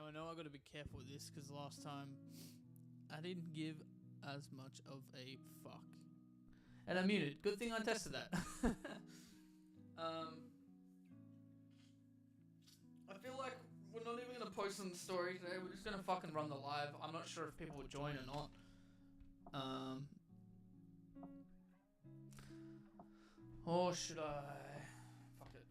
I know I got to be careful with this because last time I didn't give as much of a fuck. And I muted. Good thing I tested that. I feel like we're not even going to post on the story today. We're just going to fucking run the live. I'm not sure if people will join or not. Or should I? Fuck it.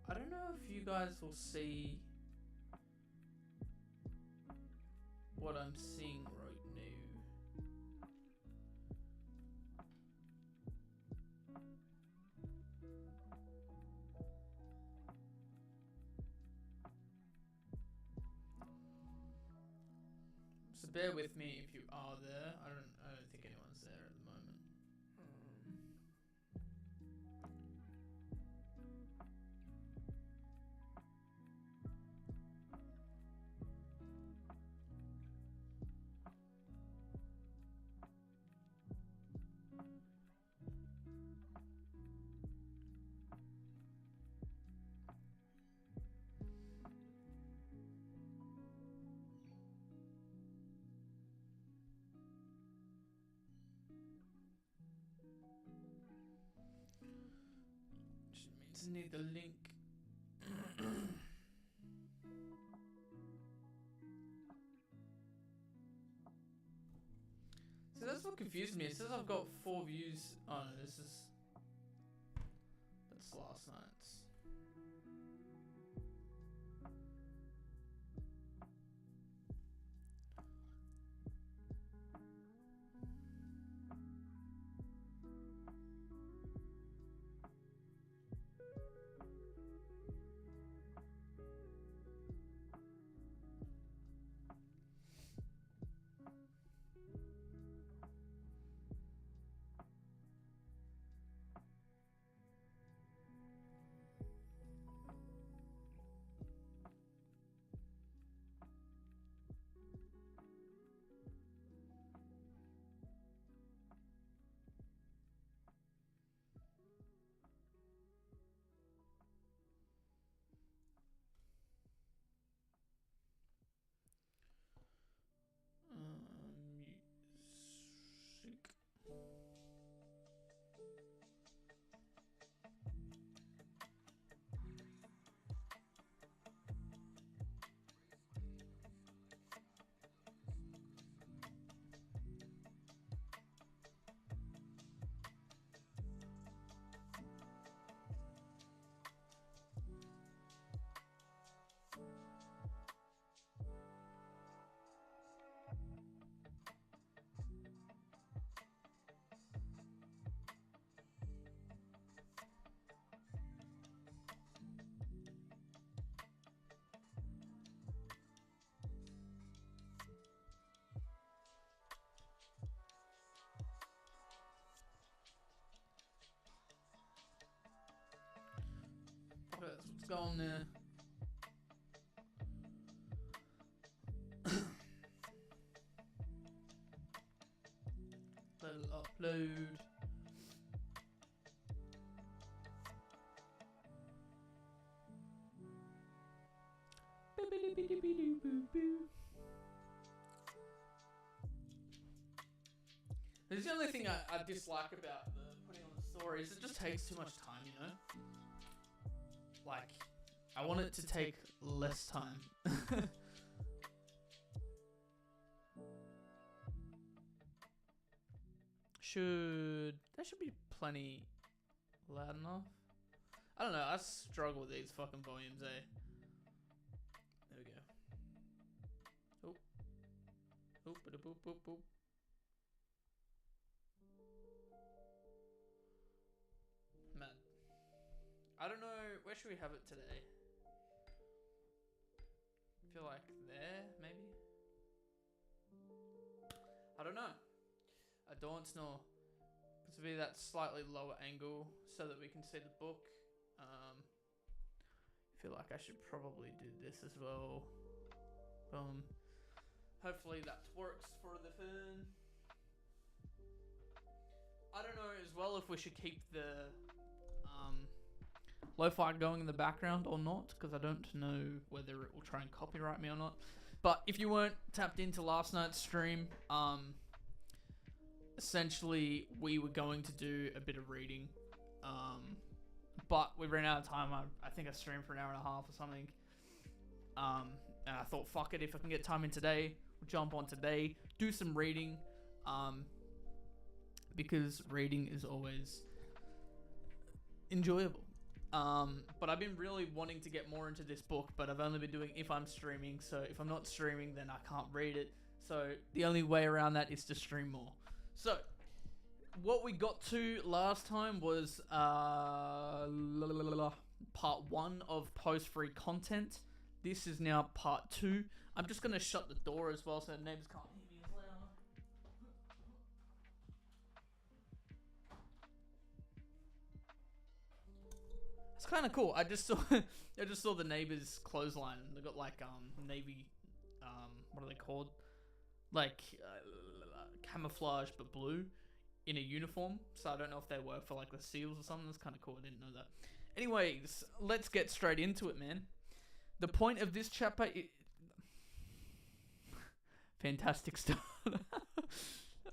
I don't know if you guys will see what I'm seeing right now. So bear with me if you are there. I don't think anyone's there at the moment. Just need the link. So that's what confused me. It says I've got 4 views. Oh no, that's last night's. Music. That's what's going there. Let it upload. This is the only thing I dislike about the putting on the story is it just takes too much time, you know? Like, I want it to take less time. That should be plenty loud enough. I don't know, I struggle with these fucking volumes, eh? There we go. Oh. Oh, boop, boop, boop, boop. Man. I don't know, where should we have it today? I feel like there, maybe? I don't know. I don't know. It's be that slightly lower angle so that we can see the book. I feel like I should probably do this as well. Boom. Hopefully that works for the phone. I don't know as well if we should keep the lo-fi going in the background or not, because I don't know whether it will try and copyright me or not. But if you weren't tapped into last night's stream, essentially we were going to do a bit of reading, but we ran out of time. I think I streamed for an hour and a half or something, and I thought, fuck it, if I can get time in today, we'll jump on today, do some reading, because reading is always enjoyable. But I've been really wanting to get more into this book, but I've only been doing if I'm streaming. So if I'm not streaming, then I can't read it. So the only way around that is to stream more. So what we got to last time was part 1 of post-free content. This is now part 2. I'm just going to shut the door as well so the neighbors can't hear me as loud. It's kind of cool. I just saw the neighbors' clothesline. They got like navy, what are they called? Like camouflage but blue in a uniform. So I don't know if they work for like the SEALs or something. That's kind of cool. I didn't know that. Anyways, let's get straight into it, man. The point of this chapter is fantastic stuff.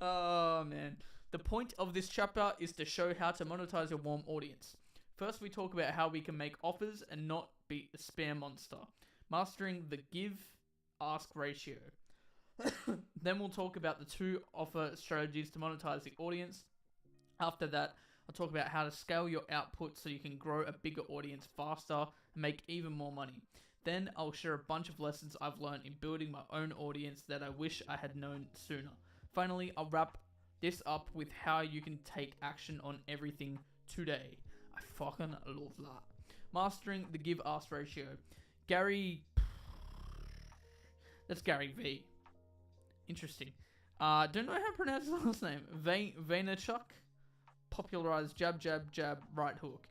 Oh man. The point of this chapter is to show how to monetize your warm audience. First, we talk about how we can make offers and not be a spam monster, mastering the give-ask ratio. Then we'll talk about the 2 offer strategies to monetize the audience. After that, I'll talk about how to scale your output so you can grow a bigger audience faster and make even more money. Then I'll share a bunch of lessons I've learned in building my own audience that I wish I had known sooner. Finally, I'll wrap this up with how you can take action on everything today. I fucking love that. Mastering the give-ask ratio. That's Gary V. Interesting. Don't know how to pronounce his last name. Vaynerchuk popularized jab, jab, jab, right hook.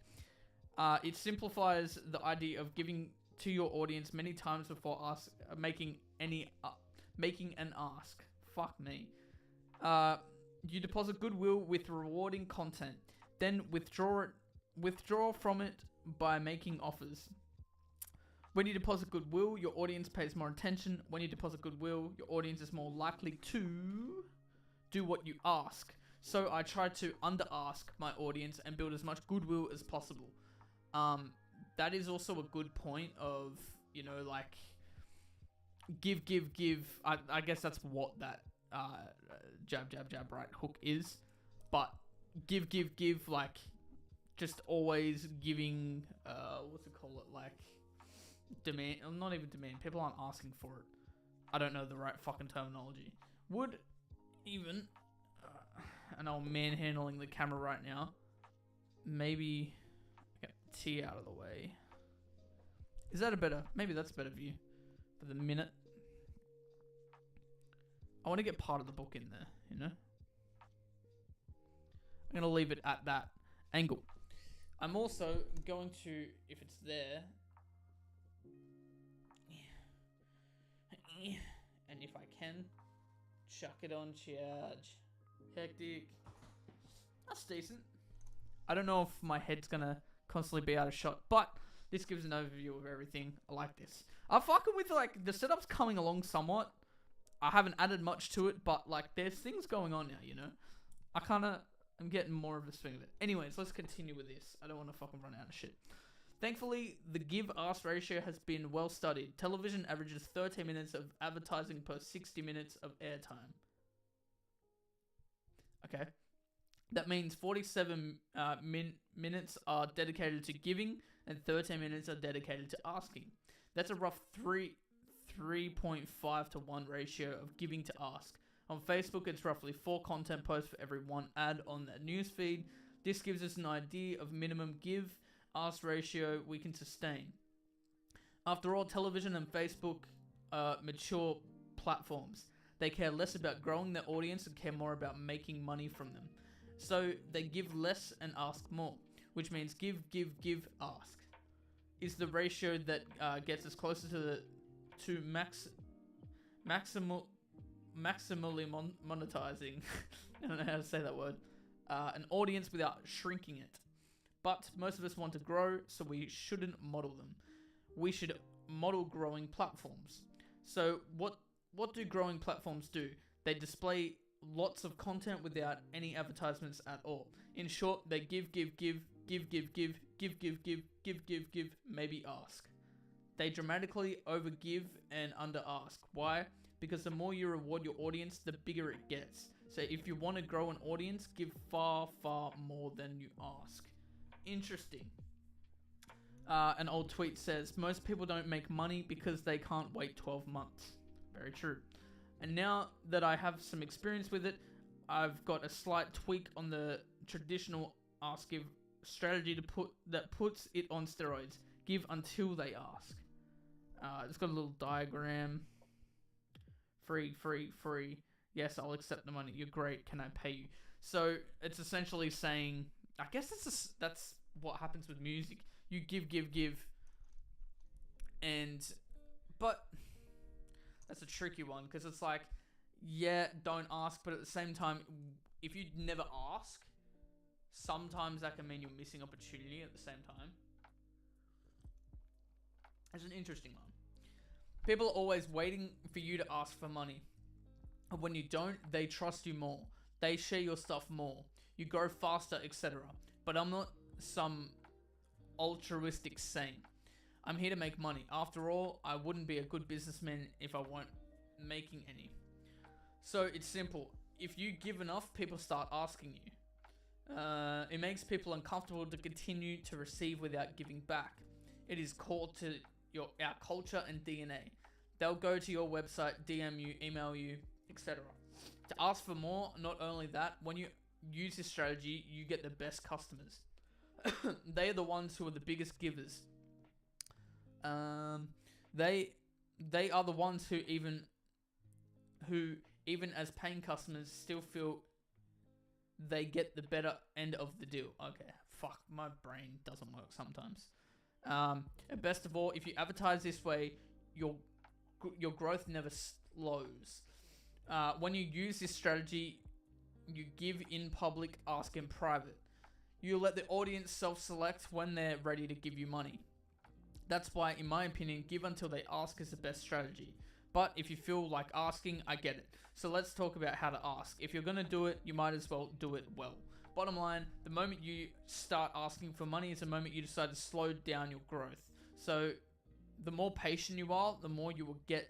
It simplifies the idea of giving to your audience many times before making an ask. Fuck me. You deposit goodwill with rewarding content, then withdraw from it by making offers. When you deposit goodwill, your audience pays more attention. When you deposit goodwill, your audience is more likely to do what you ask. So I try to under-ask my audience and build as much goodwill as possible. That is also a good point of, you know, like, give. I guess that's what that jab, jab, jab, right hook is. But give, like, just always giving, what's it called? Like, demand, not even demand, people aren't asking for it. I don't know the right fucking terminology. Would even, and I'm manhandling the camera right now, maybe get T out of the way. Is that a better, maybe that's a better view for the minute. I want to get part of the book in there, you know? I'm going to leave it at that angle. I'm also going to, if it's there, and if I can, chuck it on charge. Hectic. That's decent. I don't know if my head's gonna constantly be out of shot, but this gives an overview of everything. I like this. I'm fucking with, like, the setup's coming along somewhat. I haven't added much to it, but, like, there's things going on now, you know? I'm getting more of a swing of it. Anyways, let's continue with this. I don't want to fucking run out of shit. Thankfully, the give-ask ratio has been well studied. Television averages 13 minutes of advertising per 60 minutes of airtime. Okay. That means 47 minutes are dedicated to giving and 13 minutes are dedicated to asking. That's a rough 3.5 to 1 ratio of giving to ask. On Facebook, it's roughly 4 content posts for every 1 ad on that newsfeed. This gives us an idea of minimum give-ask ratio we can sustain. After all, television and Facebook are mature platforms. They care less about growing their audience and care more about making money from them. So they give less and ask more, which means give, ask. Is the ratio that gets us closer to maximal maximally monetizing. I don't know how to say that word. An audience without shrinking it. But most of us want to grow, so we shouldn't model them. We should model growing platforms. So what do growing platforms do? They display lots of content without any advertisements at all. In short, they give, maybe ask. They dramatically overgive and under ask. Why? Because the more you reward your audience, the bigger it gets. So if you want to grow an audience, give far, far more than you ask. Interesting. An old tweet says, most people don't make money because they can't wait 12 months. Very true. And now that I have some experience with it, I've got a slight tweak on the traditional ask-give strategy that puts it on steroids. Give until they ask. It's got a little diagram. Free. Yes, I'll accept the money. You're great. Can I pay you? So it's essentially saying, I guess that's what happens with music. You give, but that's a tricky one because it's like, yeah, don't ask, but at the same time, if you never ask, sometimes that can mean you're missing opportunity at the same time. It's an interesting one. People are always waiting for you to ask for money. And when you don't, they trust you more. They share your stuff more. You grow faster, etc. But I'm not some altruistic saint. I'm here to make money. After all, I wouldn't be a good businessman if I weren't making any. So it's simple. If you give enough, people start asking you. It makes people uncomfortable to continue to receive without giving back. It is core to our culture and DNA. They'll go to your website, DM you, email you, etc. To ask for more, not only that, when you use this strategy, you get the best customers. They are the ones who are the biggest givers. They are the ones who even as paying customers still feel they get the better end of the deal. Okay, fuck, my brain doesn't work sometimes. And best of all, if you advertise this way, your growth never slows. When you use this strategy, you give in public, ask in private. You let the audience self-select when they're ready to give you money. That's why, in my opinion, give until they ask is the best strategy. But if you feel like asking, I get it. So let's talk about how to ask. If you're going to do it, you might as well do it well. Bottom line, the moment you start asking for money is the moment you decide to slow down your growth. So the more patient you are, the more you will get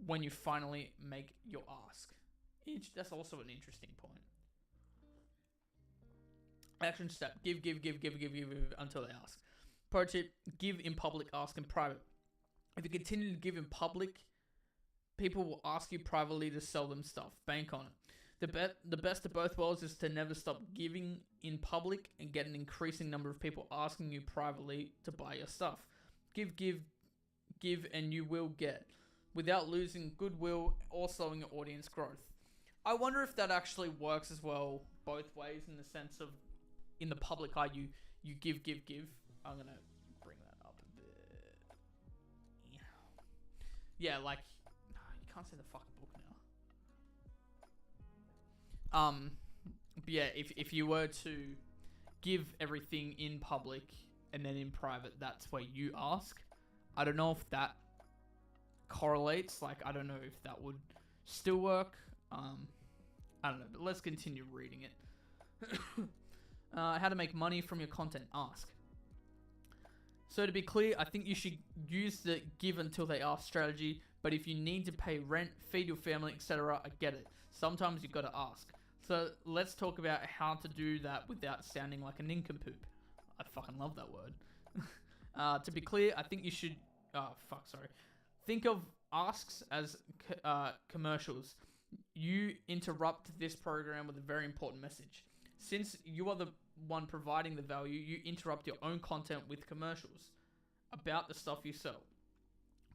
when you finally make your ask. That's also an interesting point. Action step. Give until they ask. Pro tip, give in public, ask in private. If you continue to give in public, people will ask you privately to sell them stuff. Bank on it. The best of both worlds is to never stop giving in public and get an increasing number of people asking you privately to buy your stuff. Give, and you will get, without losing goodwill or slowing your audience growth. I wonder if that actually works as well both ways, in the sense of, in the public eye, you give. I'm going to bring that up a bit. Yeah, like, you can't say the fucking book now. But yeah, if you were to give everything in public and then in private, that's where you ask. I don't know if that correlates. Like, I don't know if that would still work. I don't know, but let's continue reading it. How to make money from your content, ask. So to be clear, I think you should use the give until they ask strategy, but if you need to pay rent, feed your family, etc., I get it. Sometimes you've got to ask. So let's talk about how to do that without sounding like a nincompoop. I fucking love that word. To be clear, I think you should... Think of asks as commercials. You interrupt this program with a very important message. Since you are the one providing the value, you interrupt your own content with commercials about the stuff you sell.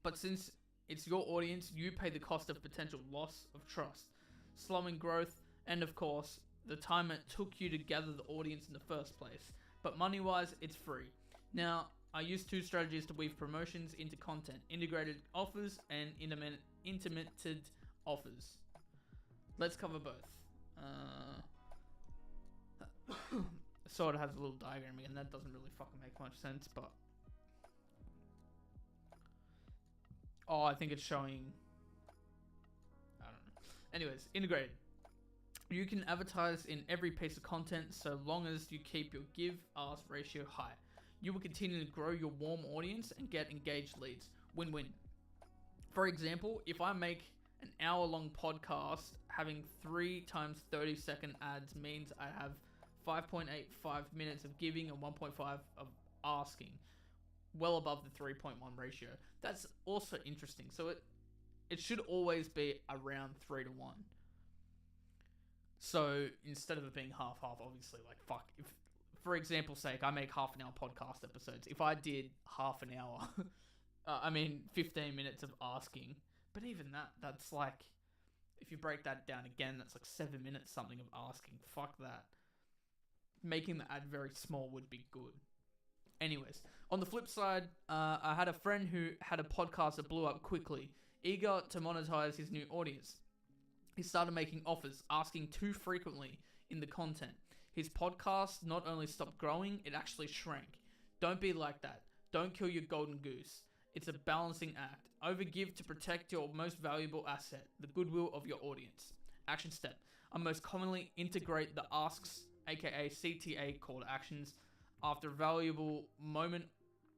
But since it's your audience, you pay the cost of potential loss of trust, slowing growth, and of course, the time it took you to gather the audience in the first place. But money-wise, it's free. Now, I use two strategies to weave promotions into content: integrated offers and intermittent offers. let's cover both. Sort of has a little diagram again. That doesn't really fucking make much sense, but I think it's showing. I don't know. Anyways, integrated. You can advertise in every piece of content so long as you keep your give-ask ratio high. You will continue to grow your warm audience and get engaged leads. Win-win. For example, if I make an hour-long podcast, having 3 times 30-second ads means I have 5.85 minutes of giving and 1.5 of asking, well above the 3.1 ratio. That's also interesting. So it should always be around 3 to 1. So instead of it being half-half, obviously, like, fuck, if, for example's sake, I make half an hour podcast episodes. If I did half an hour, 15 minutes of asking, but even that's like, if you break that down again, that's like 7 minutes something of asking. Fuck that. Making the ad very small would be good. Anyways, on the flip side, I had a friend who had a podcast that blew up quickly, eager to monetize his new audience. He started making offers, asking too frequently in the content. His podcast not only stopped growing, it actually shrank. Don't be like that. Don't kill your golden goose. It's a balancing act. Overgive to protect your most valuable asset, the goodwill of your audience. Action step. I most commonly integrate the asks, aka CTA call to actions, after a valuable moment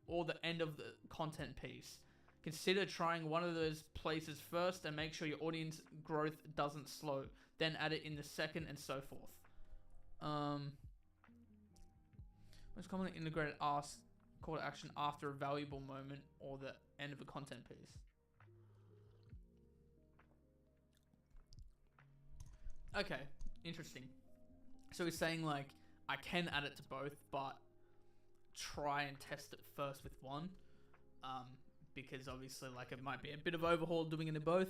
or the end of the content piece. Consider trying one of those places first and make sure your audience growth doesn't slow. Then add it in the second and so forth. Most commonly integrated ask call to action after a valuable moment or the end of a content piece. Okay, interesting. So he's saying like, I can add it to both, but try and test it first with one. Because obviously, like, it might be a bit of overhaul doing it in both.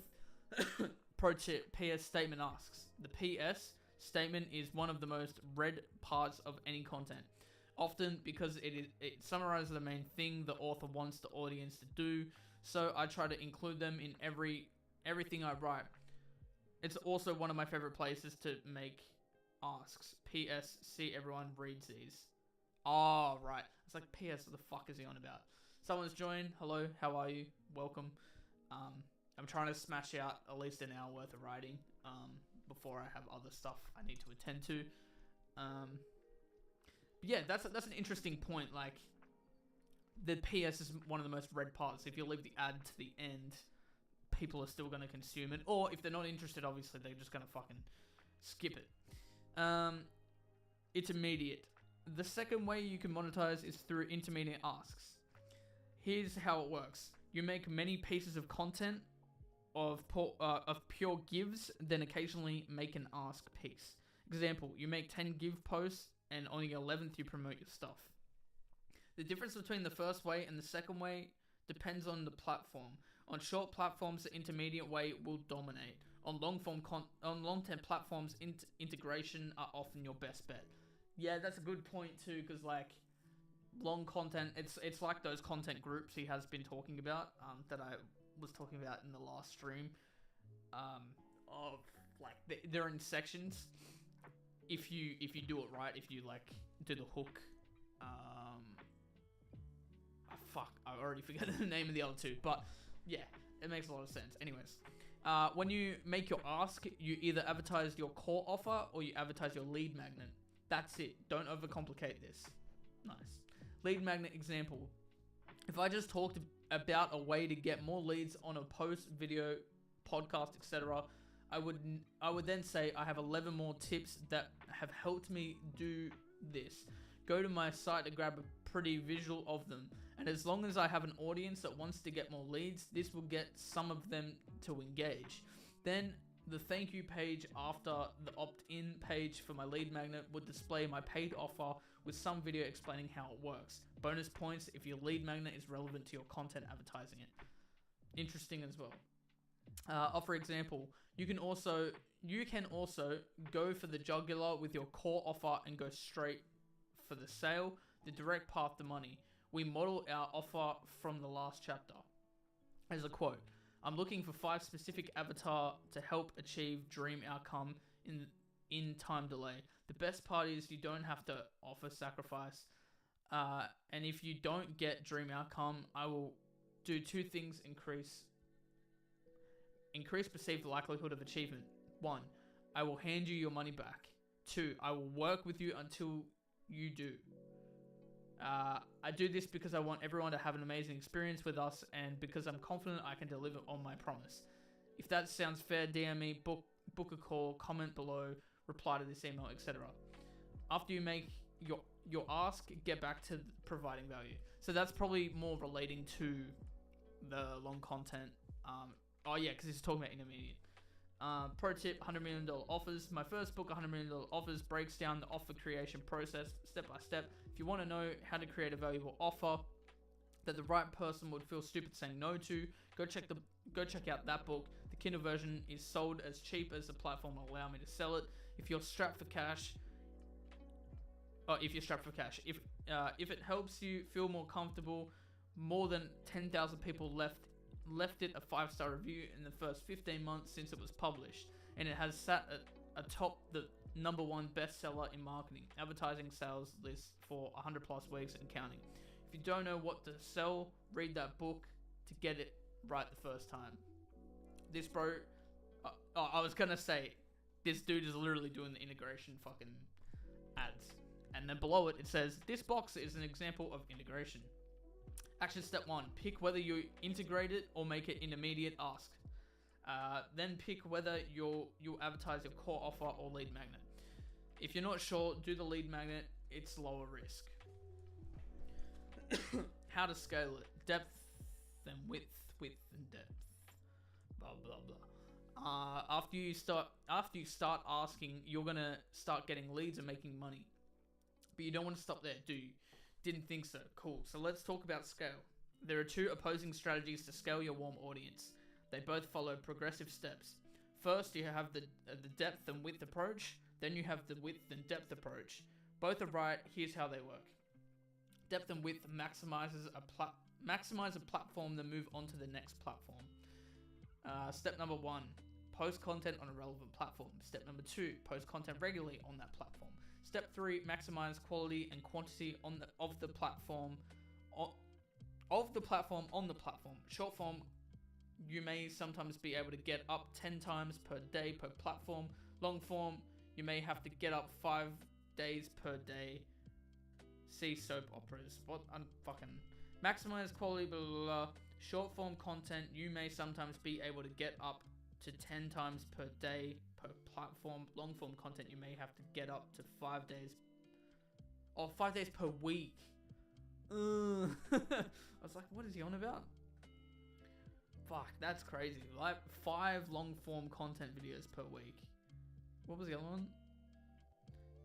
Pro tip, PS statement asks. The PS statement is one of the most read parts of any content. Often because it summarizes the main thing the author wants the audience to do. So I try to include them in everything I write. It's also one of my favorite places to make asks. PS, see everyone reads these. Oh, right. It's like, PS, what the fuck is he on about? Someone's joined. Hello, how are you? Welcome. I'm trying to smash out at least an hour worth of writing before I have other stuff I need to attend to. But yeah, that's an interesting point. Like, the PS is one of the most read parts. If you leave the ad to the end, people are still going to consume it. Or if they're not interested, obviously, they're just going to fucking skip it. It's immediate. The second way you can monetize is through intermediate asks. Here's how it works. You make many pieces of content of pure gives, then occasionally make an ask piece. Example, you make 10 give posts and on the 11th you promote your stuff. The difference between the first way and the second way depends on the platform. On short platforms, the intermediate way will dominate. On long-term platforms, integration are often your best bet. Yeah, that's a good point too, because like, long content, it's like those content groups he has been talking about, that I was talking about in the last stream, of like, they're in sections. If you do it right, if you like do the hook, I already forgot the name of the other two, but yeah, it makes a lot of sense. Anyways, when you make your ask, you either advertise your core offer or you advertise your lead magnet. That's it. Don't overcomplicate this. Nice. Lead magnet example. If I just talked about a way to get more leads on a post, video, podcast, etc., I would then say I have 11 more tips that have helped me do this. Go to my site to grab a pretty visual of them. And as long as I have an audience that wants to get more leads, this will get some of them to engage. Then the thank you page after the opt-in page for my lead magnet would display my paid offer with some video explaining how it works. Bonus points if your lead magnet is relevant to your content advertising it. Interesting as well. For example, you can also go for the jugular with your core offer and go straight for the sale, the direct path to money. We model our offer from the last chapter. As a quote, I'm looking for 5 specific avatar to help achieve dream outcome in time delay. The best part is you don't have to offer sacrifice. And if you don't get dream outcome, I will do 2 things: increase perceived likelihood of achievement. 1, I will hand you your money back. 2, I will work with you until you do. I do this because I want everyone to have an amazing experience with us, and because I'm confident I can deliver on my promise. If that sounds fair, DM me, book a call, comment below, reply to this email, etc. After you make your ask, get back to providing value. So that's probably more relating to the long content. Oh yeah, because he's talking about intermediate. Pro tip: $100 million offers. My first book, $100 million offers, breaks down the offer creation process step by step. If you want to know how to create a valuable offer that the right person would feel stupid saying no to, go check out that book. The Kindle version is sold as cheap as the platform will allow me to sell it. If you're strapped for cash, if it helps you feel more comfortable, more than 10,000 people left it a 5-star review in the first 15 months since it was published, and it has sat atop the #1 bestseller in marketing advertising sales list for 100 plus weeks and counting. If you don't know what to sell, read that book to get it right the first time. This bro, I was gonna say, this dude is literally doing the integration fucking ads, and then below it says, this box is an example of integration. Action step 1, pick whether you integrate it or make it intermediate ask. Then pick whether you'll advertise your core offer or lead magnet. If you're not sure, do the lead magnet, it's lower risk. How to scale it: depth and width and depth. Blah blah blah. After you start asking, you're gonna start getting leads and making money. But you don't want to stop there, do you? Didn't think so. Cool. So let's talk about scale. There are 2 opposing strategies to scale your warm audience. They both follow progressive steps. First, you have the depth and width approach. Then you have the width and depth approach. Both are right. Here's how they work. Depth and width maximize a platform, then move on to the next platform. Step number 1, post content on a relevant platform. Step number 2, post content regularly on that platform. Step 3, maximize quality and quantity of the platform on the platform. Short form, you may sometimes be able to get up 10 times per day per platform. Long form, you may have to get up 5 days per day. See soap operas. What? I'm fucking... Maximize quality, blah, blah, blah. Short form content, you may sometimes be able to get up to 10 times per day per platform. Long form content, you may have to get up to 5 days. Oh, 5 days per week. I was like, what is he on about? Fuck, that's crazy. Like 5 long form content videos per week. What was the other one?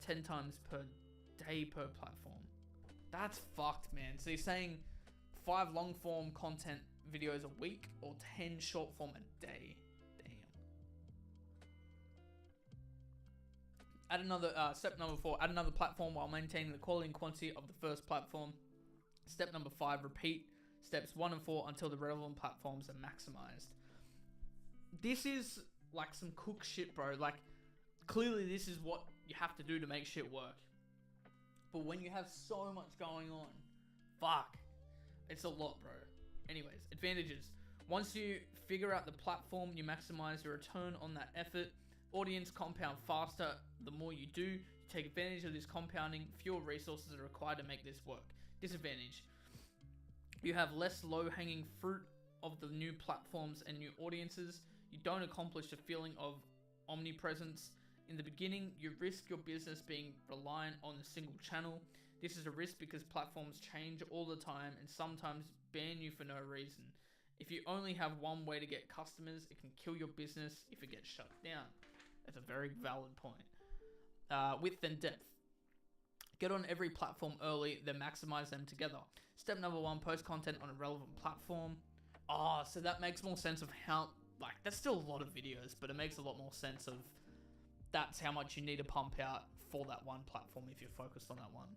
10 times per day per platform. That's fucked, man. So you're saying 5 long form content videos a week or 10 short form a day? Damn. Add another, step number 4, add another platform while maintaining the quality and quantity of the first platform. Step number 5, repeat steps 1 and 4 until the relevant platforms are maximized. This is like some cook shit, bro. Like, clearly this is what you have to do to make shit work. But when you have so much going on, fuck, it's a lot, bro. Anyways, advantages. Once you figure out the platform, you maximize your return on that effort. Audience compound faster the more you do. You take advantage of this compounding. Fewer resources are required to make this work. Disadvantage. You have less low-hanging fruit of the new platforms and new audiences. You don't accomplish the feeling of omnipresence. In the beginning, you risk your business being reliant on a single channel. This is a risk because platforms change all the time and sometimes ban you for no reason. If you only have one way to get customers, it can kill your business if it gets shut down. That's a very valid point. Width and depth. Get on every platform early, then maximize them together. Step number 1, post content on a relevant platform. Oh, so that makes more sense of how, like, that's still a lot of videos, but it makes a lot more sense of that's how much you need to pump out for that one platform if you're focused on that one.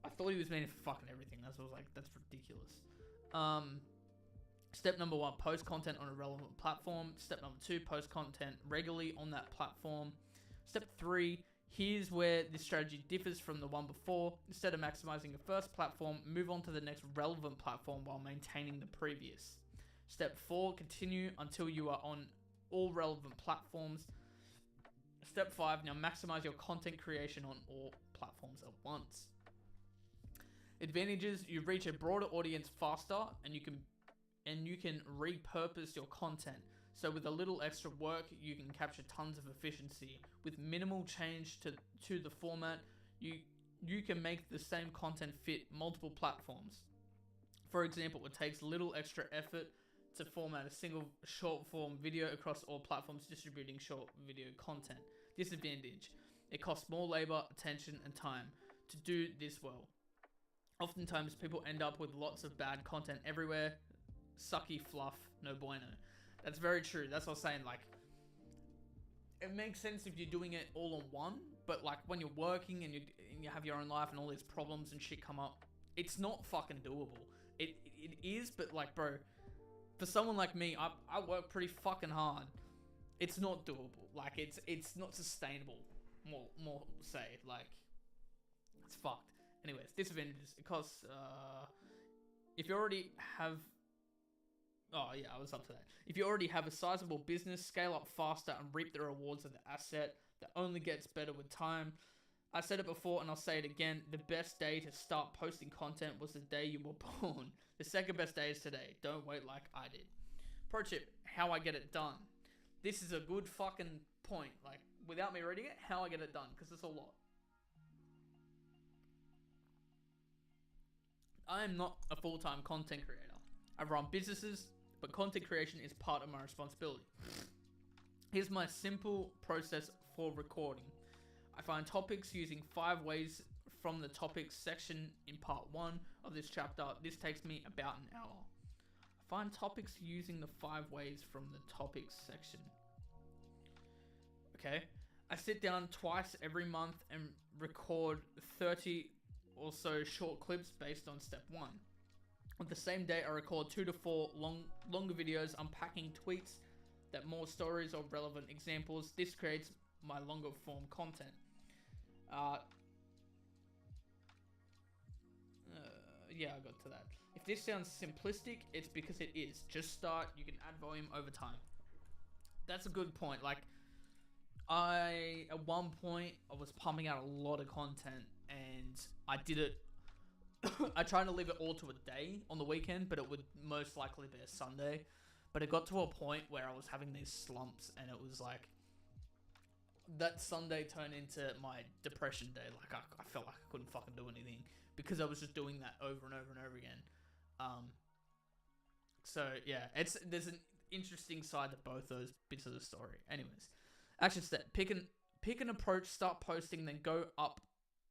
I thought he was meaning for fucking everything. That's what I was like, that's ridiculous. Step number 1, post content on a relevant platform. Step number 2, post content regularly on that platform. Step 3, here's where this strategy differs from the one before. Instead of maximizing your first platform, move on to the next relevant platform while maintaining the previous. Step 4, continue until you are on all relevant platforms. Step 5, now maximize your content creation on all platforms at once. Advantages, you reach a broader audience faster and you can repurpose your content. So with a little extra work, you can capture tons of efficiency. With minimal change to the format, you can make the same content fit multiple platforms. For example, it takes little extra effort to format a single short form video across all platforms distributing short video content. Disadvantage, it costs more labor, attention, and time to do this well. Oftentimes, people end up with lots of bad content everywhere. Sucky fluff, no bueno. That's very true. That's what I was saying. Like, it makes sense if you're doing it all on one, but like when you're working and you have your own life and all these problems and shit come up, it's not fucking doable. It is, but like, bro, for someone like me, I work pretty fucking hard. It's not doable. Like, it's not sustainable. More say, like, it's fucked. Anyways, disadvantages. It costs, if you already have, oh yeah, I was up to that. If you already have a sizable business, scale up faster and reap the rewards of the asset that only gets better with time. I said it before and I'll say it again. The best day to start posting content was the day you were born. The second best day is today. Don't wait like I did. Pro tip, how I get it done. This is a good fucking point. Like, without me reading it, how I get it done, because it's a lot. I am not a full-time content creator. I run businesses, but content creation is part of my responsibility. Here's my simple process for recording. I find topics using 5 ways from the topics section in part 1 of this chapter. This takes me about an hour. I find topics using the 5 ways from the topics section. Okay. I sit down twice every month and record 30 or so short clips based on step 1. On the same day, I record 2 to 4 longer videos unpacking tweets that more stories or relevant examples. This creates my longer form content. Yeah, I got to that. If this sounds simplistic, it's because it is. Just start. You can add volume over time. That's a good point. Like, at one point, I was pumping out a lot of content and I did it. I tried to leave it all to a day on the weekend, but it would most likely be a Sunday. But it got to a point where I was having these slumps and it was like, that Sunday turned into my depression day. Like, I felt like I couldn't fucking do anything because I was just doing that over and over and over again. So yeah, there's an interesting side to both those bits of the story. Anyways, action step: pick an approach, start posting, then go up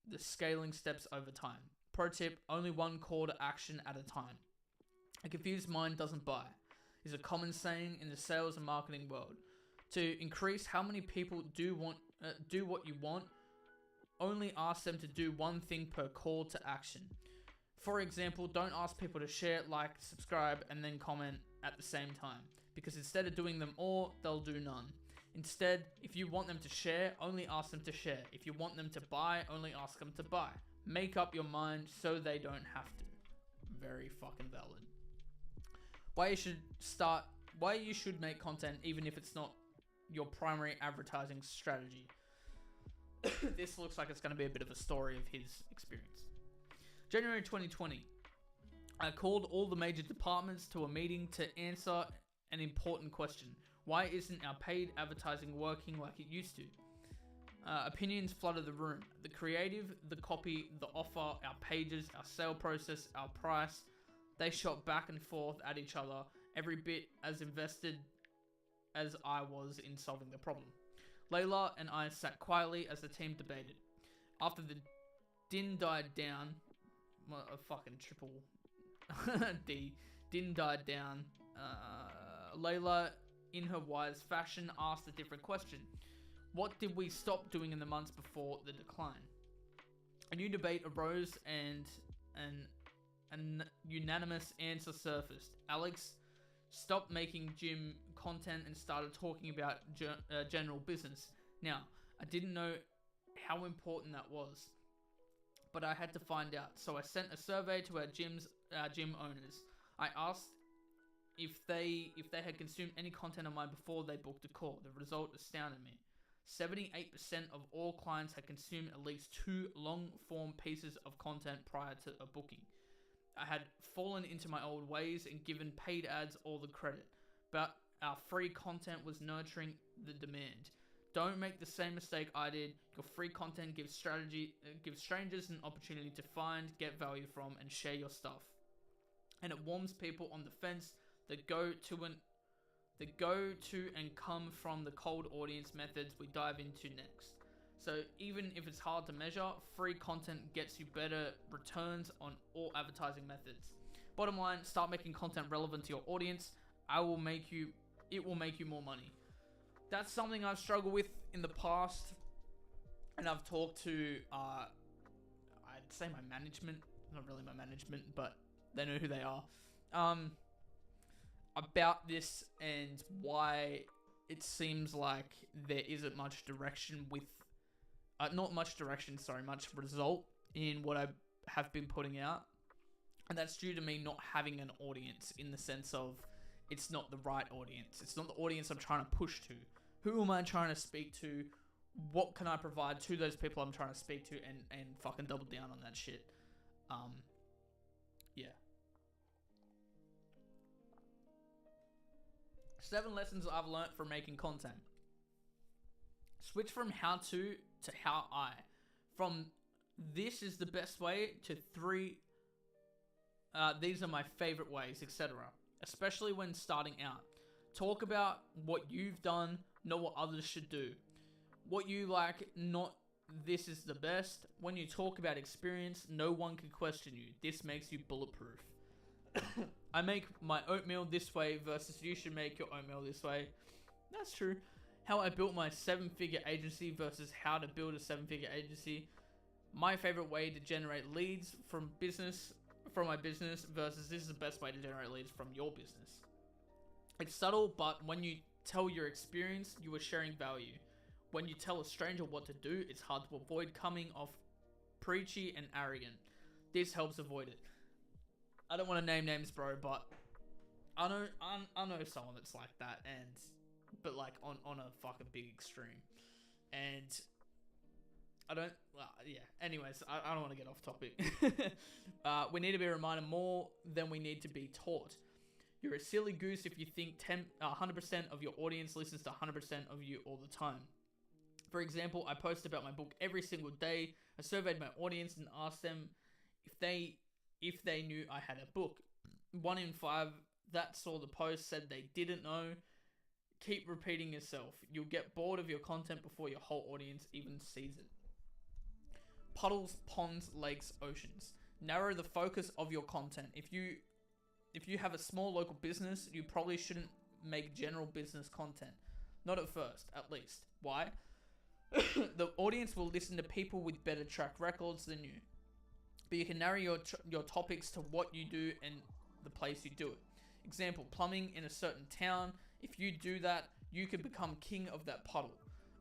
the scaling steps over time. Pro tip: only one call to action at a time. A confused mind doesn't buy is a common saying in the sales and marketing world. To increase how many people do what you want, only ask them to do one thing per call to action. For example, don't ask people to share, like, subscribe, and then comment at the same time, because instead of doing them all, they'll do none. Instead, if you want them to share, only ask them to share. If you want them to buy, only ask them to buy. Make up your mind so they don't have to. Very fucking valid. Why you should make content even if it's not your primary advertising strategy. This looks like it's going to be a bit of a story of his experience. January 2020. I called all the major departments to a meeting to answer an important question. Why isn't our paid advertising working like it used to? Opinions flooded the room. The creative, the copy, the offer, our pages, our sale process, our price. They shot back and forth at each other, every bit as invested as I was in solving the problem. Layla and I sat quietly as the team debated. After the din died down, well, a fucking triple D, din died down, Layla, in her wise fashion, asked a different question. What did we stop doing in the months before the decline? A new debate arose and an unanimous answer surfaced. Alex, stopped making gym content and started talking about general business. Now, I didn't know how important that was, but I had to find out. So I sent a survey to our gym owners. I asked if they had consumed any content of mine before they booked a call. The result astounded me. 78% of all clients had consumed at least 2 long-form pieces of content prior to a booking. I had fallen into my old ways and given paid ads all the credit, but our free content was nurturing the demand. Don't make the same mistake I did. Your free content gives strangers an opportunity to find, get value from, and share your stuff. And it warms people on the fence that go to and come from the cold audience methods we dive into next. So even if it's hard to measure, free content gets you better returns on all advertising methods. Bottom line, start making content relevant to your audience. It will make you more money. That's something I've struggled with in the past, and I've talked to, I'd say my management, not really my management, but they know who they are, about this and why it seems like there isn't much direction with, much result in what I have been putting out. And that's due to me not having an audience, in the sense of it's not the right audience. It's not the audience I'm trying to push to. Who am I trying to speak to? What can I provide to those people I'm trying to speak to, and fucking double down on that shit. Yeah. 7 lessons I've learned from making content. Switch from how to how I. From this is the best way to 3, these are my favorite ways, etc. Especially when starting out. Talk about what you've done, not what others should do. What you like, not this is the best. When you talk about experience, no one can question you. This makes you bulletproof. I make my oatmeal this way versus you should make your oatmeal this way. That's true. How I built my 7-figure agency versus how to build a 7-figure agency. My favorite way to generate leads from my business versus this is the best way to generate leads from your business. It's subtle, but when you tell your experience, you are sharing value. When you tell a stranger what to do, it's hard to avoid coming off preachy and arrogant. This helps avoid it. I don't want to name names, bro, but I know someone that's like that, but like on a fucking big extreme. And I don't, yeah. Anyways, I don't want to get off topic. We need to be reminded more than we need to be taught. You're a silly goose if you think 100% of your audience listens to 100% of you all the time. For example, I post about my book every single day. I surveyed my audience and asked them if they knew I had a book. 1 in 5 that saw the post said they didn't know. Keep repeating yourself. You'll get bored of your content before your whole audience even sees it. Puddles, ponds, lakes, oceans. Narrow the focus of your content. If you have a small local business, you probably shouldn't make general business content. Not at first, at least. Why? The audience will listen to people with better track records than you. But you can narrow your topics to what you do and the place you do it. Example, plumbing in a certain town. If you do that, you can become king of that puddle.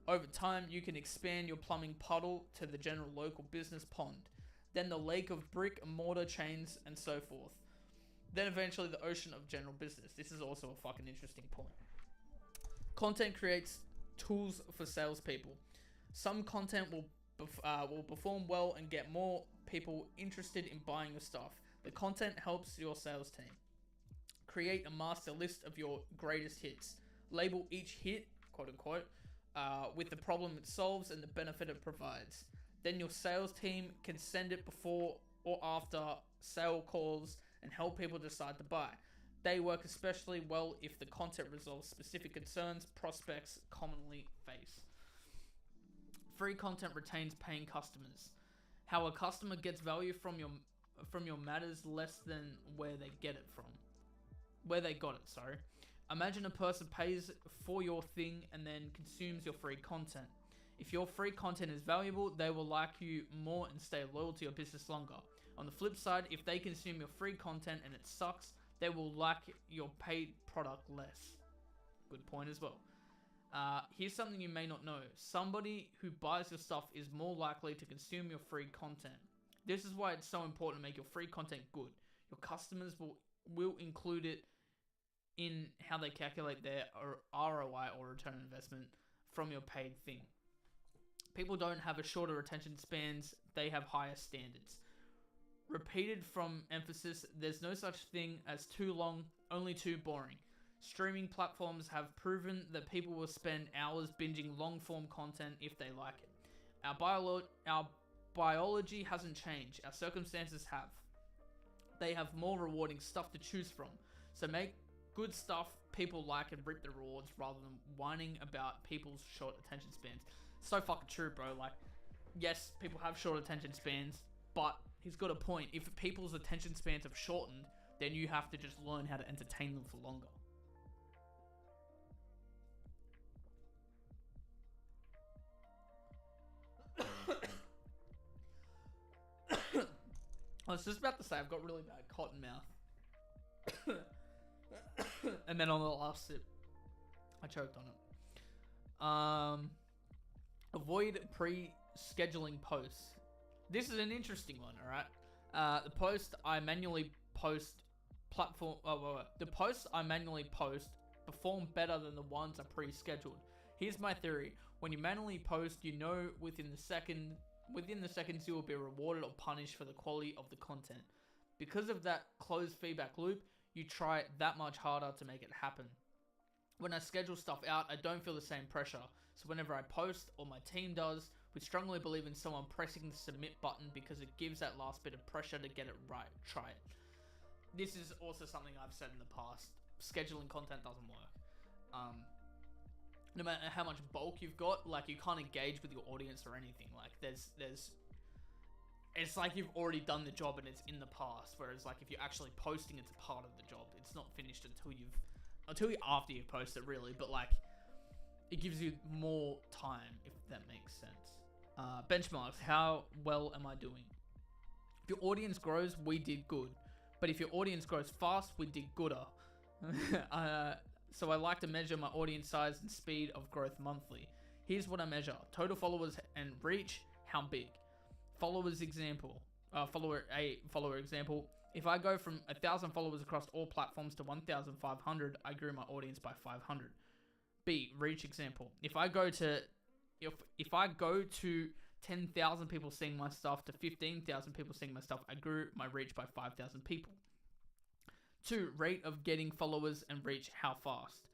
Over time, you can expand your plumbing puddle to the general local business pond. Then the lake of brick and mortar chains and so forth. Then eventually the ocean of general business. This is also a fucking interesting point. Content creates tools for salespeople. Some content will perform well and get more people interested in buying your stuff. The content helps your sales team. Create a master list of your greatest hits. Label each hit, quote unquote, with the problem it solves and the benefit it provides. Then your sales team can send it before or after sale calls and help people decide to buy. They work especially well if the content resolves specific concerns prospects commonly face. Free content retains paying customers. How a customer gets value from your matters less than where they got it, sorry. Imagine a person pays for your thing and then consumes your free content. If your free content is valuable, they will like you more and stay loyal to your business longer. On the flip side, if they consume your free content and it sucks, they will like your paid product less. Good point as well. Here's something you may not know. Somebody who buys your stuff is more likely to consume your free content. This is why it's so important to make your free content good. Your customers will include it in how they calculate their ROI or return on investment from your paid thing. People don't have a shorter attention spans, they have higher standards. Repeated from emphasis, there's no such thing as too long, only too boring. Streaming platforms have proven that people will spend hours binging long-form content if they like it. Our biology hasn't changed, our circumstances have. They have more rewarding stuff to choose from. So make good stuff people like and reap the rewards rather than whining about people's short attention spans. So fucking true, bro. Like, yes, people have short attention spans, but he's got a point. If people's attention spans have shortened, then you have to just learn how to entertain them for longer. I was just about to say I've got really bad cotton mouth. And then on the last sip, I choked on it. Avoid pre-scheduling posts. This is an interesting one, alright? The posts I manually post perform better than the ones I pre-scheduled. Here's my theory. When you manually post, you know within the seconds you will be rewarded or punished for the quality of the content. Because of that closed feedback loop, you try that much harder to make it happen. When I schedule stuff out, I don't feel the same pressure. So whenever I post, or my team does, we strongly believe in someone pressing the submit button because it gives that last bit of pressure to get it right. Try it. This is also something I've said in the past. Scheduling content doesn't work. No matter how much bulk you've got, like, you can't engage with your audience or anything. Like, it's like you've already done the job and it's in the past. Whereas, like, if you're actually posting, it's a part of the job. It's not finished until after you've posted, really. But, like, it gives you more time, if that makes sense. Benchmarks. How well am I doing? If your audience grows, we did good. But if your audience grows fast, we did gooder. So I like to measure my audience size and speed of growth monthly. Here's what I measure. Total followers and reach, how big? Follower example. If I go from 1,000 followers across all platforms to 1,500, I grew my audience by 500. B, reach example. If I go to 10,000 people seeing my stuff to 15,000 people seeing my stuff, I grew my reach by 5,000 people. 2, rate of getting followers and reach, how fast?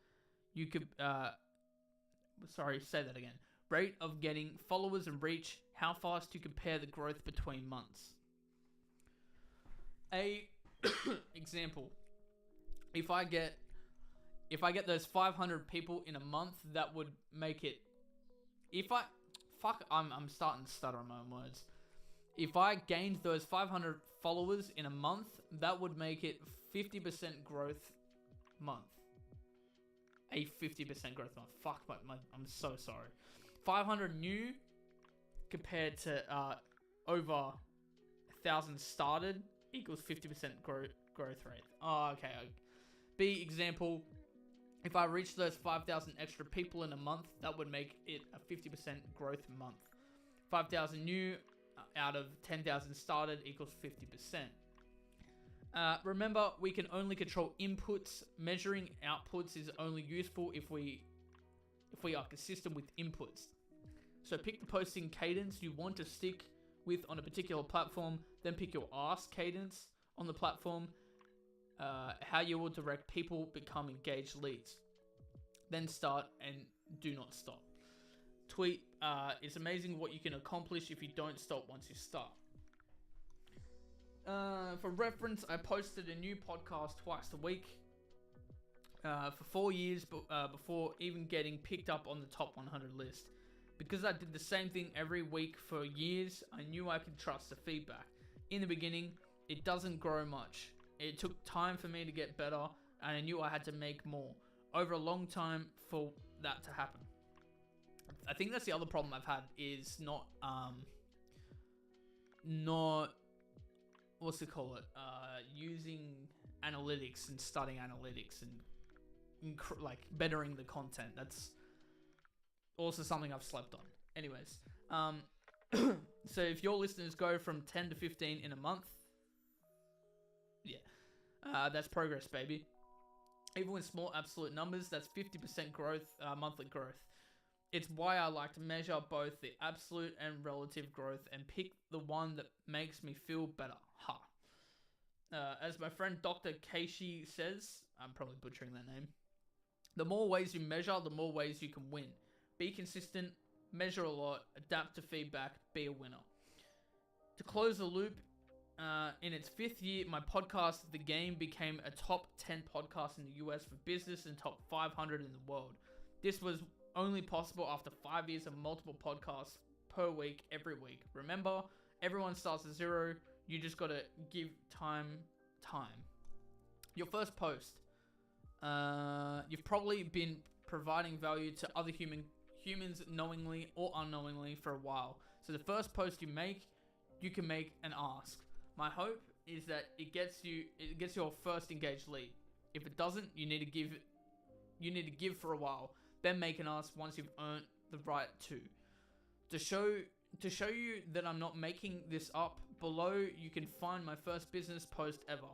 You could, say that again. Rate of getting followers and reach, how fast you compare the growth between months. A example. If I get those 500 people in a month, that would make it. I'm starting to stutter on my own words. If I gained those 500 followers in a month, that would make it 50% growth month. A 50% growth month. Fuck, I'm so sorry. 500 new compared to over 1,000 started equals 50% growth rate. Oh, okay. B example. If I reach those 5,000 extra people in a month, that would make it a 50% growth month. 5,000 new out of 10,000 started equals 50%. Remember, we can only control inputs. Measuring outputs is only useful if we are consistent with inputs. So pick the posting cadence you want to stick with on a particular platform, then pick your ask cadence on the platform, how you will direct people become engaged leads. Then start and do not stop. Tweet, it's amazing what you can accomplish if you don't stop once you start. For reference, I posted a new podcast twice a week for 4 years before even getting picked up on the top 100 list. Because I did the same thing every week for years, I knew I could trust the feedback. In the beginning, it doesn't grow much. It took time for me to get better, and I knew I had to make more. Over a long time for that to happen. I think that's the other problem I've had is not using analytics and studying analytics and like bettering the content. That's also something I've slept on. Anyways, so if your listeners go from 10 to 15 in a month, that's progress, baby. Even with small absolute numbers, that's 50% growth, monthly growth. It's why I like to measure both the absolute and relative growth and pick the one that makes me feel better. Ha. As my friend Dr. Keishi says, I'm probably butchering that name, the more ways you measure, the more ways you can win. Be consistent, measure a lot, adapt to feedback, be a winner. To close the loop, in its 5th year, my podcast, The Game, became a top 10 podcast in the US for business and top 500 in the world. This was only possible after 5 years of multiple podcasts per week, every week. Remember, everyone starts at zero. You just gotta give time. Your first post. You've probably been providing value to other humans knowingly or unknowingly for a while. So the first post you can make an ask. My hope is that it gets your first engaged lead. If it doesn't, you need to give for a while, then make an ask once you've earned the right to. To show you that I'm not making this up, below you can find my first business post ever.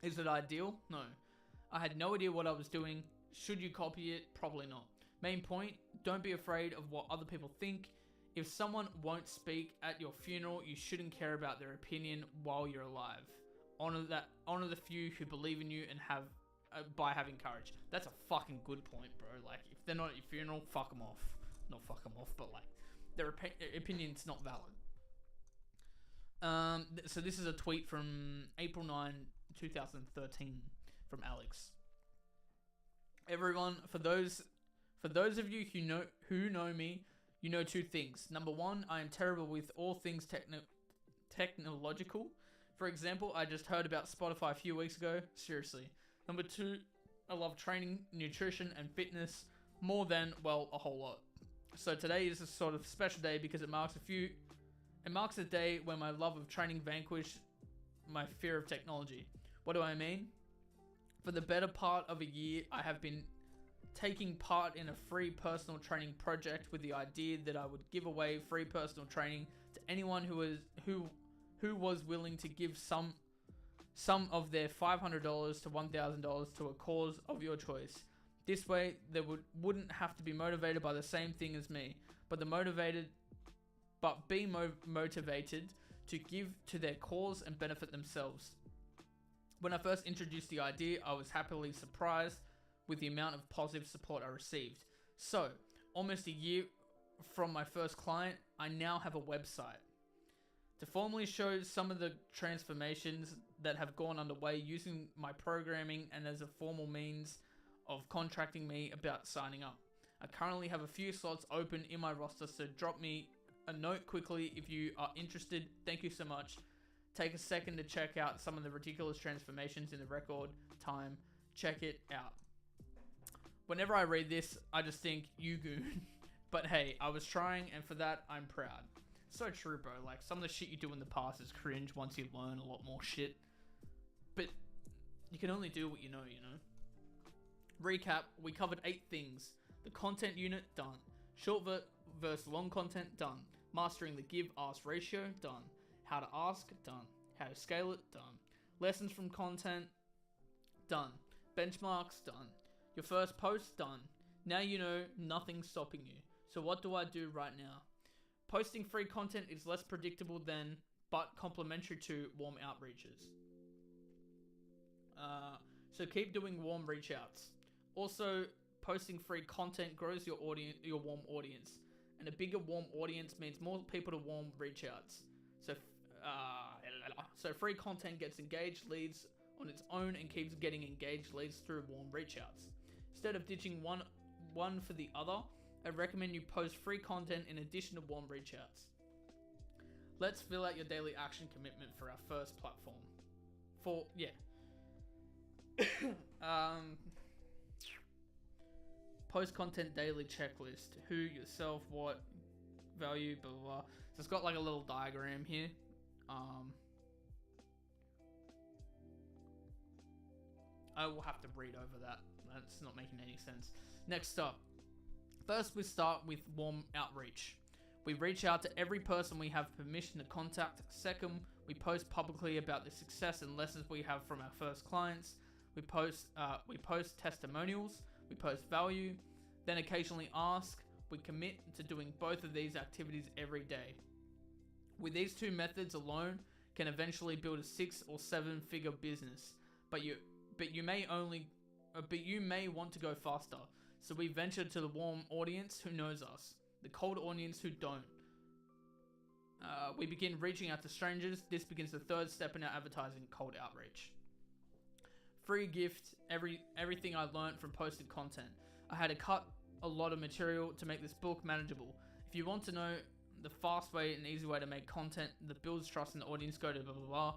Is it ideal? No. I had no idea what I was doing. Should you copy it? Probably not. Main point, don't be afraid of what other people think. If someone won't speak at your funeral, you shouldn't care about their opinion while you're alive. Honor the few who believe in you and have by having courage. That's a fucking good point, bro. Like, if they're not at your funeral, fuck them off. Not fuck them off, but like, their opinion's not valid. So this is a tweet from April 9, 2013 from Alex. Everyone, for those of you who know me, you know 2 things. Number 1, I am terrible with all things technological. For example, I just heard about Spotify a few weeks ago. Seriously. Number 2, I love training, nutrition, and fitness more than, well, a whole lot. So today is a sort of special day because it marks a day when my love of training vanquished my fear of technology. What do I mean? For the better part of a year, I have been taking part in a free personal training project with the idea that I would give away free personal training to anyone who was willing to give some of their $500 to $1,000 to a cause of your choice. This way, they wouldn't have to be motivated by the same thing as me, but be motivated to give to their cause and benefit themselves. When I first introduced the idea, I was happily surprised with the amount of positive support I received. So, almost a year from my first client, I now have a website. To formally show some of the transformations that have gone underway using my programming and as a formal means of contracting me about signing up. I currently have a few slots open in my roster, so drop me a note quickly if you are interested. Thank you so much. Take a second to check out some of the ridiculous transformations in the record time. Check it out. Whenever I read this, I just think, you goon. But hey, I was trying, and for that, I'm proud. So true, bro. Like, some of the shit you do in the past is cringe once you learn a lot more shit. But you can only do what you know, you know? Recap, we covered 8 things. The content unit, done. Short versus long content, done. Mastering the give-ask ratio, done. How to ask, done. How to scale it, done. Lessons from content, done. Benchmarks, done. Your first post, done. Now you know nothing's stopping you. So what do I do right now? Posting free content is less predictable than, but complementary to, warm outreaches. So keep doing warm reach outs. Also, posting free content grows your audience, your warm audience. And a bigger warm audience means more people to warm reach outs. So free content gets engaged leads on its own and keeps getting engaged leads through warm reach outs. Instead of ditching one for the other, I recommend you post free content in addition to warm reach outs. Let's fill out your daily action commitment for our first platform. Post content daily checklist. Who, yourself, what, value, blah, blah, blah. So it's got like a little diagram here. I will have to read over that. That's not making any sense. Next up, first we start with warm outreach. We reach out to every person we have permission to contact. Second, we post publicly about the success and lessons we have from our first clients. We post testimonials. We post value. Then occasionally ask. We commit to doing both of these activities every day. With these two methods alone, can eventually build a 6 or 7 figure business. But you may want to go faster. So we venture to the warm audience who knows us, the cold audience who don't. We begin reaching out to strangers. This begins the third step in our advertising, cold outreach. Free gift, everything I learned from posted content. I had to cut a lot of material to make this book manageable. If you want to know the fast way and easy way to make content that builds trust in the audience, go to blah blah blah.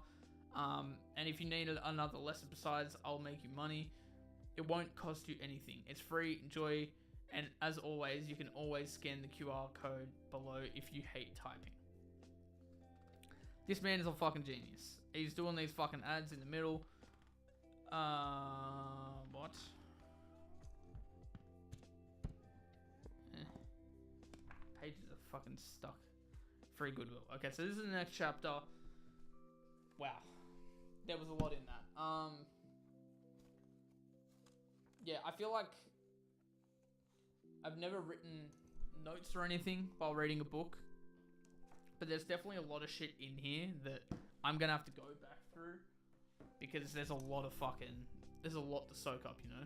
And if you need another lesson besides, I'll make you money. It won't cost you anything. It's free. Enjoy. And as always, you can always scan the QR code below if you hate typing. This man is a fucking genius. He's doing these fucking ads in the middle. What? Pages are fucking stuck. Free goodwill. Okay, so this is the next chapter. Wow. There was a lot in that. Yeah, I feel like I've never written notes or anything while reading a book, but there's definitely a lot of shit in here that I'm gonna have to go back through because there's a lot to soak up, you know.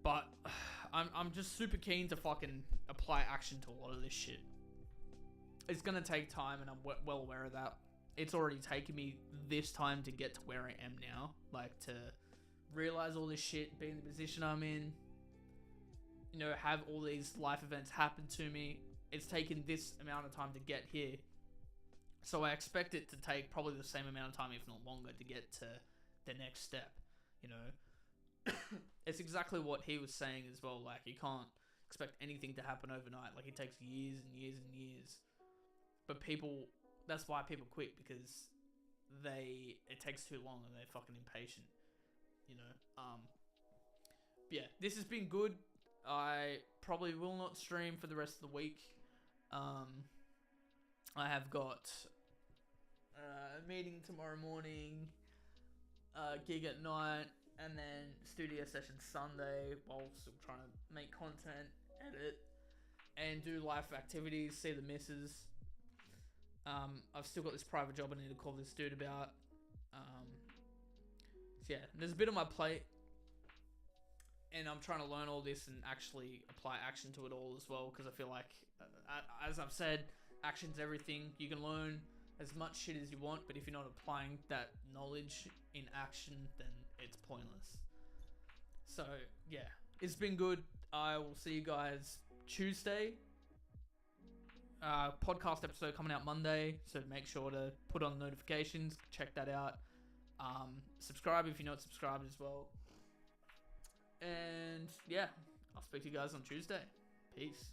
But I'm just super keen to fucking apply action to a lot of this shit. It's gonna take time, and I'm well aware of that. It's already taken me this time to get to where I am now, like to realize all this shit, be in the position I'm in, you know, have all these life events happen to me. It's taken this amount of time to get here. So I expect it to take probably the same amount of time, if not longer, to get to the next step, you know. It's exactly what he was saying as well. Like, you can't expect anything to happen overnight. Like, it takes years and years and years. But that's why people quit, because it takes too long and they're fucking impatient, you know. Yeah, this has been good. I probably will not stream for the rest of the week. I have got a meeting tomorrow morning, gig at night, and then studio session Sunday, while still trying to make content, edit, and do life activities, see the missus. I've still got this private job I need to call this dude about. So yeah, there's a bit on my plate, and I'm trying to learn all this and actually apply action to it all as well, because I feel like, as I've said, action's everything. You can learn as much shit as you want, but if you're not applying that knowledge in action, then it's pointless. So yeah, it's been good. I will see you guys Tuesday. Podcast episode coming out Monday, so make sure to put on notifications, check that out. Subscribe if you're not subscribed as well. And yeah, I'll speak to you guys on Tuesday. Peace.